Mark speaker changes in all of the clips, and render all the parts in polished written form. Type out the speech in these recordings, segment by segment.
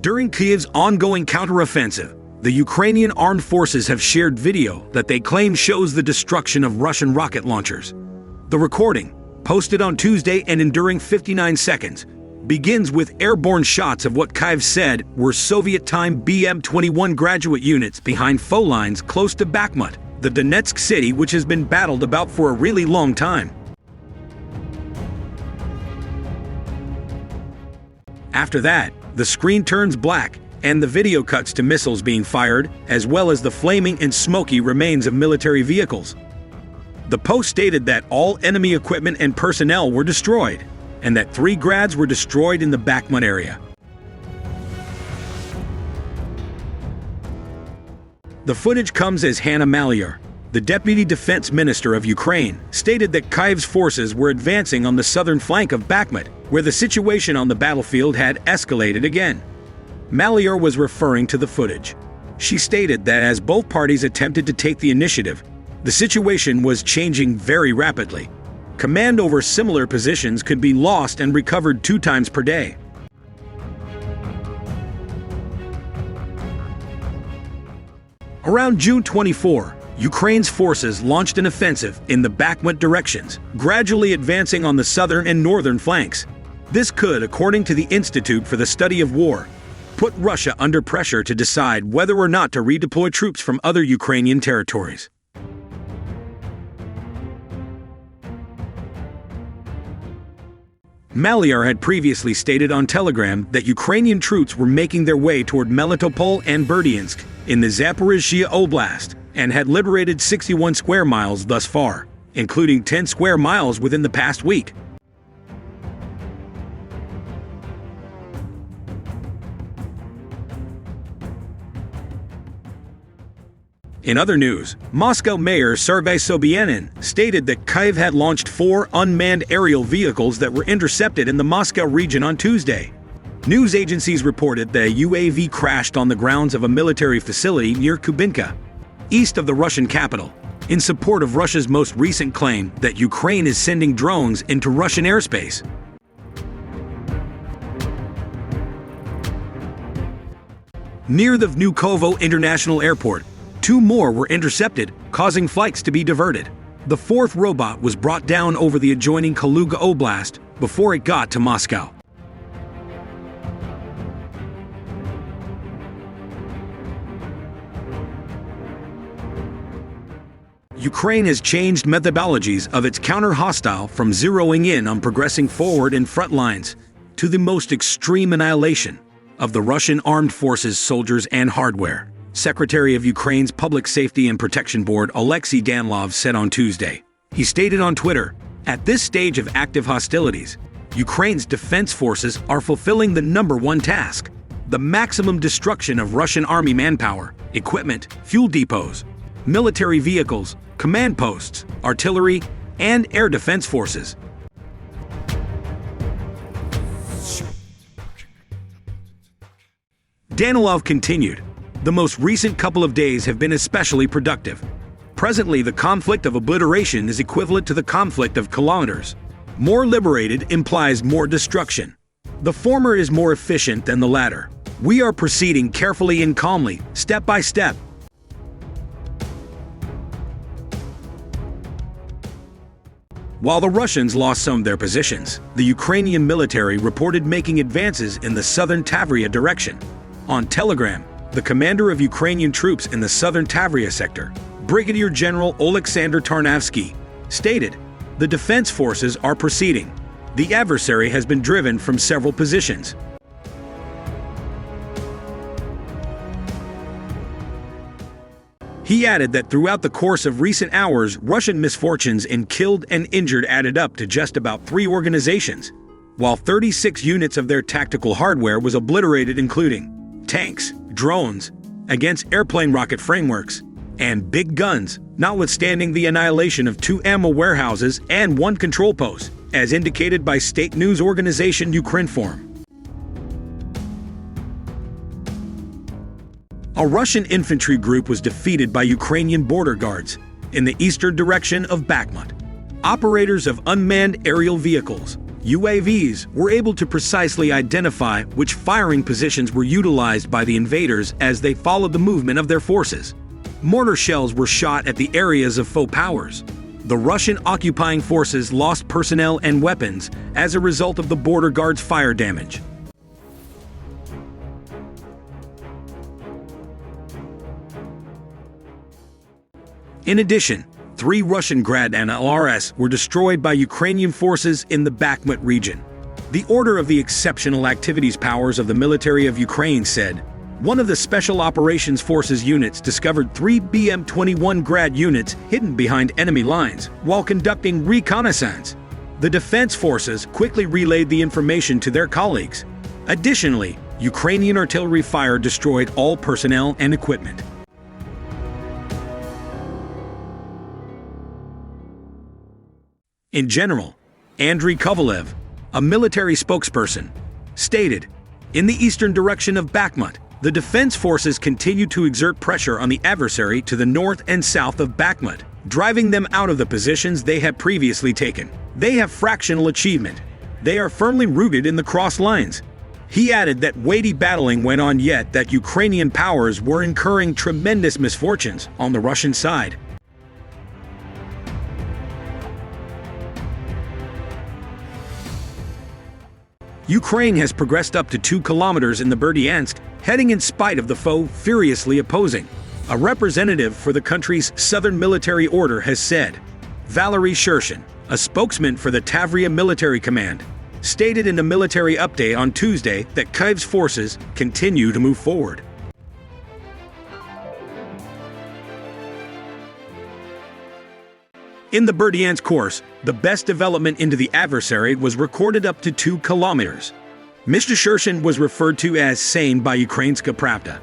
Speaker 1: During Kyiv's ongoing counteroffensive, the Ukrainian armed forces have shared video that they claim shows the destruction of Russian rocket launchers. The recording, posted on Tuesday and enduring 59 seconds, begins with airborne shots of what Kyiv said were Soviet-time BM-21 graduate units behind foe lines close to Bakhmut, the Donetsk city which has been battled about for a really long time. After that, the screen turns black, and the video cuts to missiles being fired, as well as the flaming and smoky remains of military vehicles. The post stated that all enemy equipment and personnel were destroyed, and that 3 grads were destroyed in the Bakhmut area. The footage comes as Hanna Maliar, the Deputy Defense Minister of Ukraine, stated that Kyiv's forces were advancing on the southern flank of Bakhmut, where the situation on the battlefield had escalated again. Maliar was referring to the footage. She stated that as both parties attempted to take the initiative, the situation was changing very rapidly. Command over similar positions could be lost and recovered 2 times per day. Around June 24, Ukraine's forces launched an offensive in the Bakhmut directions, gradually advancing on the southern and northern flanks. This could, according to the Institute for the Study of War, put Russia under pressure to decide whether or not to redeploy troops from other Ukrainian territories. Maliar had previously stated on Telegram that Ukrainian troops were making their way toward Melitopol and Berdyansk in the Zaporizhzhia Oblast and had liberated 61 square miles thus far, including 10 square miles within the past week. In other news, Moscow Mayor Sergei Sobyanin stated that Kyiv had launched 4 unmanned aerial vehicles that were intercepted in the Moscow region on Tuesday. News agencies reported that a UAV crashed on the grounds of a military facility near Kubinka, east of the Russian capital, in support of Russia's most recent claim that Ukraine is sending drones into Russian airspace. Near the Vnukovo International Airport, 2 more were intercepted, causing flights to be diverted. The 4th robot was brought down over the adjoining Kaluga Oblast before it got to Moscow. Ukraine has changed methodologies of its counter-hostile from zeroing in on progressing forward in front lines to the most extreme annihilation of the Russian armed forces, soldiers, and hardware. Secretary of Ukraine's Public Safety and Protection Board Alexei Danilov said on Tuesday. He stated on Twitter, "At this stage of active hostilities, Ukraine's defense forces are fulfilling the #1 task, the maximum destruction of Russian army manpower, equipment, fuel depots, military vehicles, command posts, artillery, and air defense forces." Danilov continued, "The most recent couple of days have been especially productive. Presently, the conflict of obliteration is equivalent to the conflict of kilometers. More liberated implies more destruction. The former is more efficient than the latter. We are proceeding carefully and calmly, step by step." While the Russians lost some of their positions, the Ukrainian military reported making advances in the southern Tavria direction. On Telegram, the commander of Ukrainian troops in the southern Tavria sector, Brigadier General Oleksandr Tarnavsky, stated, "The defense forces are proceeding. The adversary has been driven from several positions." He added that throughout the course of recent hours, Russian misfortunes in killed and injured added up to just about 3 organizations, while 36 units of their tactical hardware was obliterated, including tanks, drones, against airplane rocket frameworks, and big guns, notwithstanding the annihilation of 2 ammo warehouses and 1 control post, as indicated by state news organization Ukrinform. A Russian infantry group was defeated by Ukrainian border guards in the eastern direction of Bakhmut. Operators of unmanned aerial vehicles UAVs were able to precisely identify which firing positions were utilized by the invaders as they followed the movement of their forces. Mortar shells were shot at the areas of foe powers. The Russian occupying forces lost personnel and weapons as a result of the border guards' fire damage. In addition, 3 Russian Grad and LRS were destroyed by Ukrainian forces in the Bakhmut region. The Order of the Exceptional Activities Powers of the Military of Ukraine said, one of the Special Operations Forces units discovered 3 BM-21 Grad units hidden behind enemy lines while conducting reconnaissance. The defense forces quickly relayed the information to their colleagues. Additionally, Ukrainian artillery fire destroyed all personnel and equipment. In general, Andriy Kovalev, a military spokesperson, stated, in the eastern direction of Bakhmut, the defense forces continue to exert pressure on the adversary to the north and south of Bakhmut, driving them out of the positions they had previously taken. They have fractional achievement. They are firmly rooted in the cross lines. He added that weighty battling went on, yet that Ukrainian powers were incurring tremendous misfortunes on the Russian side. Ukraine has progressed up to 2 kilometers in the Berdyansk, heading in spite of the foe furiously opposing. A representative for the country's southern military order has said. Valery Shershin, a spokesman for the Tavria Military Command, stated in a military update on Tuesday that Kyiv's forces continue to move forward. In the Berdyansk course, the best development into the adversary was recorded up to 2 kilometers. Mr. Shershin was referred to as sane by Ukrainska Pravda.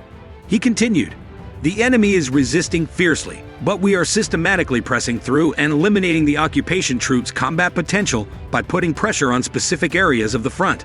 Speaker 1: He continued, the enemy is resisting fiercely, but we are systematically pressing through and eliminating the occupation troops' combat potential by putting pressure on specific areas of the front.